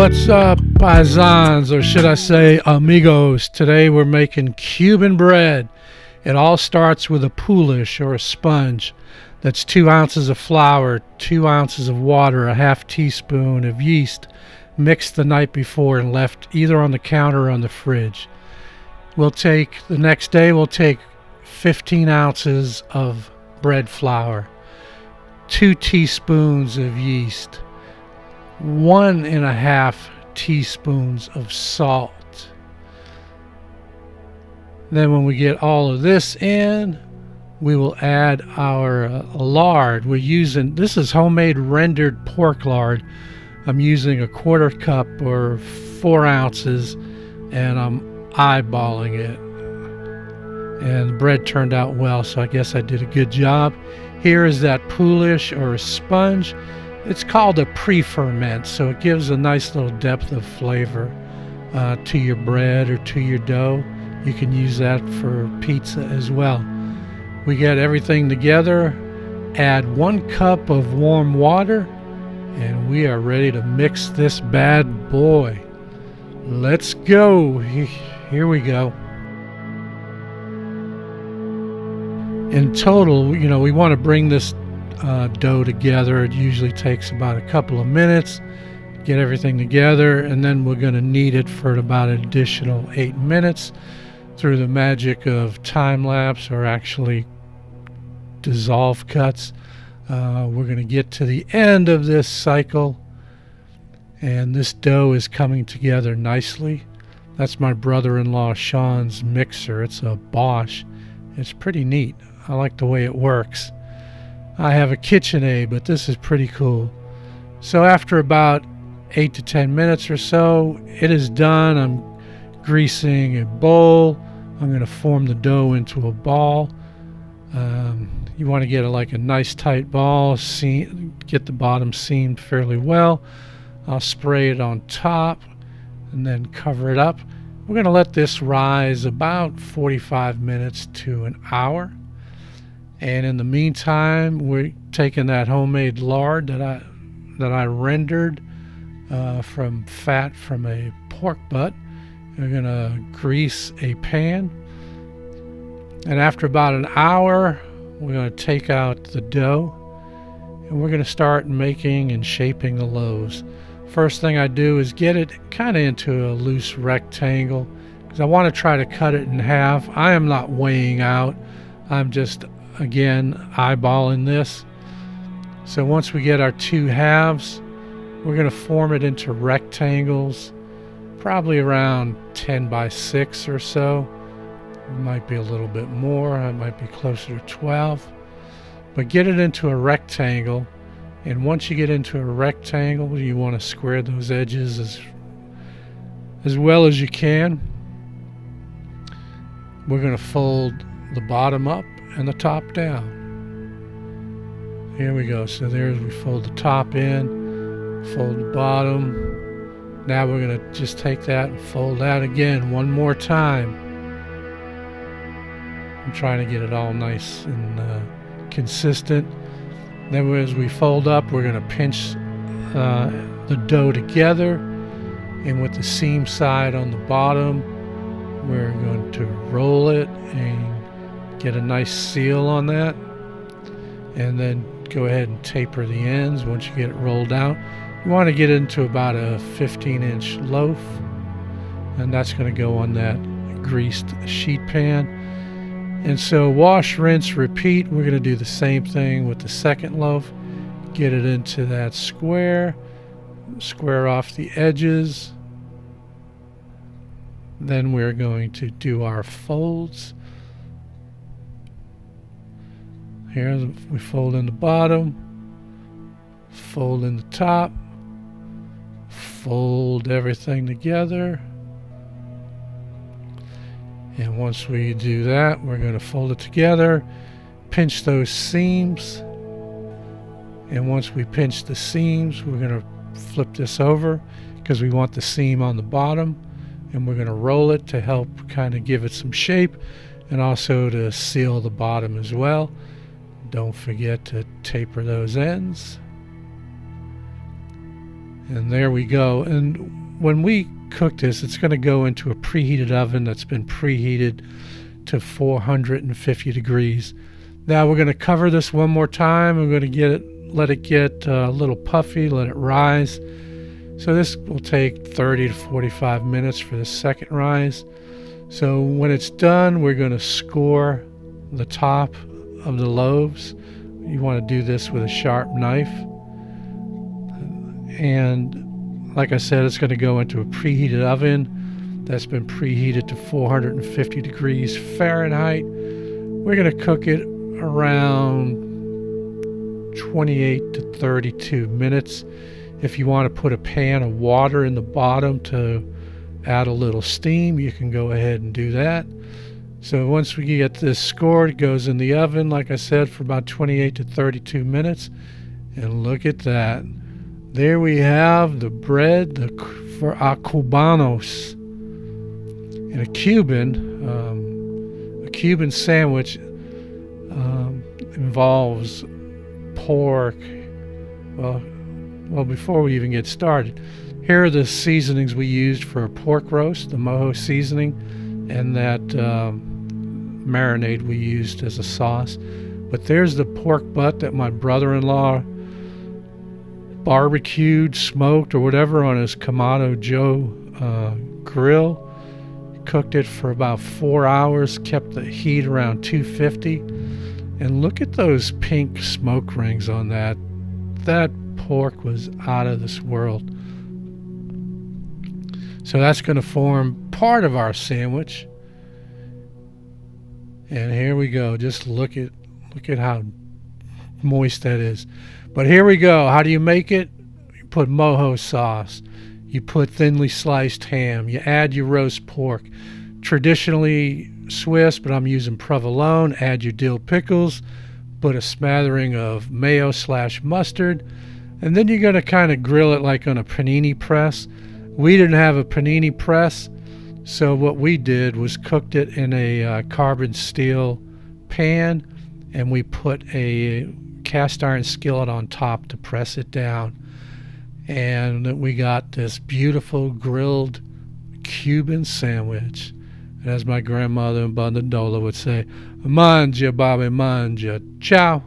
What's up, paisans, or should I say amigos? Today we're making Cuban bread. It all starts with a Poolish or a sponge. That's 2 ounces of flour, 2 ounces of water, a half teaspoon of yeast, mixed the night before and left either on the counter or on the fridge. The next day we'll take 15 ounces of bread flour, 2 teaspoons of yeast, 1.5 teaspoons of salt. Then when we get all of this in, we will add our lard. This is homemade rendered pork lard. I'm using a 1/4 cup or 4 ounces, and I'm eyeballing it. And the bread turned out well, so I guess I did a good job. Here is that Poolish or a sponge. It's called a pre-ferment, so it gives a nice little depth of flavor to your bread or to your dough. You can use that for pizza as well. We get everything together, add 1 cup of warm water, and we are ready to mix this bad boy. Let's go. Here we go. In total, we want to bring this dough together. It usually takes about a couple of minutes, get everything together, and then we're going to knead it for about an additional 8 minutes through the magic of time lapse, or actually dissolve cuts. We're going to get to the end of this cycle, and this dough is coming together nicely. That's my brother-in-law Sean's mixer. It's a Bosch. It's pretty neat. I like the way it works. I have a KitchenAid, but this is pretty cool. So after about 8 to 10 minutes or so, it is done. I'm greasing a bowl. I'm going to form the dough into a ball. You want to get a nice tight ball, get the bottom seamed fairly well. I'll spray it on top and then cover it up. We're going to let this rise about 45 minutes to an hour. And in the meantime, we're taking that homemade lard that I rendered from fat from a pork butt. We're going to grease a pan. And after about an hour, we're going to take out the dough, and we're going to start making and shaping the loaves. First thing I do is get it kind of into a loose rectangle, because I want to try to cut it in half. I am not weighing out. I'm just, again, eyeballing this. So once we get our 2 halves, we're going to form it into rectangles, probably around 10 by 6 or so. It might be a little bit more. It might be closer to 12. But get it into a rectangle, and once you get into a rectangle, you want to square those edges as well as you can. We're going to fold the bottom up and the top down. Here we go. So we fold the top in, fold the bottom. Now we're going to just take that and fold that again one more time. I'm trying to get it all nice and consistent. Then as we fold up, we're going to pinch the dough together, and with the seam side on the bottom, we're going to roll it and get a nice seal on that, and then go ahead and taper the ends. Once you get it rolled out, you want to get it into about a 15-inch loaf, and that's going to go on that greased sheet pan. And so wash, rinse, repeat. We're going to do the same thing with the second loaf. Get it into that square off the edges. Then we're going to do our folds. Here we fold in the bottom, fold in the top, fold everything together. And once we do that, we're going to fold it together, pinch those seams. And once we pinch the seams, we're going to flip this over because we want the seam on the bottom. And we're going to roll it to help kind of give it some shape, and also to seal the bottom as well. Don't forget to taper those ends. And there we go. And when we cook this, it's going to go into a preheated oven that's been preheated to 450 degrees. Now we're going to cover this one more time. We're going to let it get a little puffy, let it rise. So this will take 30 to 45 minutes for the second rise. So when it's done, we're going to score the top of the loaves. You want to do this with a sharp knife. And like I said, it's going to go into a preheated oven that's been preheated to 450 degrees Fahrenheit. We're going to cook it around 28 to 32 minutes. If you want to put a pan of water in the bottom to add a little steam, you can go ahead and do that. So once we get this scored, it goes in the oven, like I said, for about 28 to 32 minutes. And look at that. There we have the bread for our Cubanos. And a Cuban sandwich involves pork. Well, before we even get started, here are the seasonings we used for a pork roast, the mojo seasoning, and that marinade we used as a sauce. But there's the pork butt that my brother-in-law barbecued, smoked, or whatever on his Kamado Joe grill. Cooked it for about 4 hours, kept the heat around 250. And look at those pink smoke rings on that. That pork was out of this world. So that's going to form part of our sandwich. And here we go. Just look at how moist that is. But here we go. How do you make it? You put mojo sauce. You put thinly sliced ham. You add your roast pork. Traditionally Swiss, but I'm using provolone. Add your dill pickles. Put a smattering of mayo/mustard. And then you're going to kind of grill it like on a panini press. We didn't have a panini press, so what we did was cooked it in a carbon steel pan, and we put a cast iron skillet on top to press it down. And we got this beautiful grilled Cuban sandwich. And as my grandmother in Bandandola would say, manja, babe, manja. Ciao.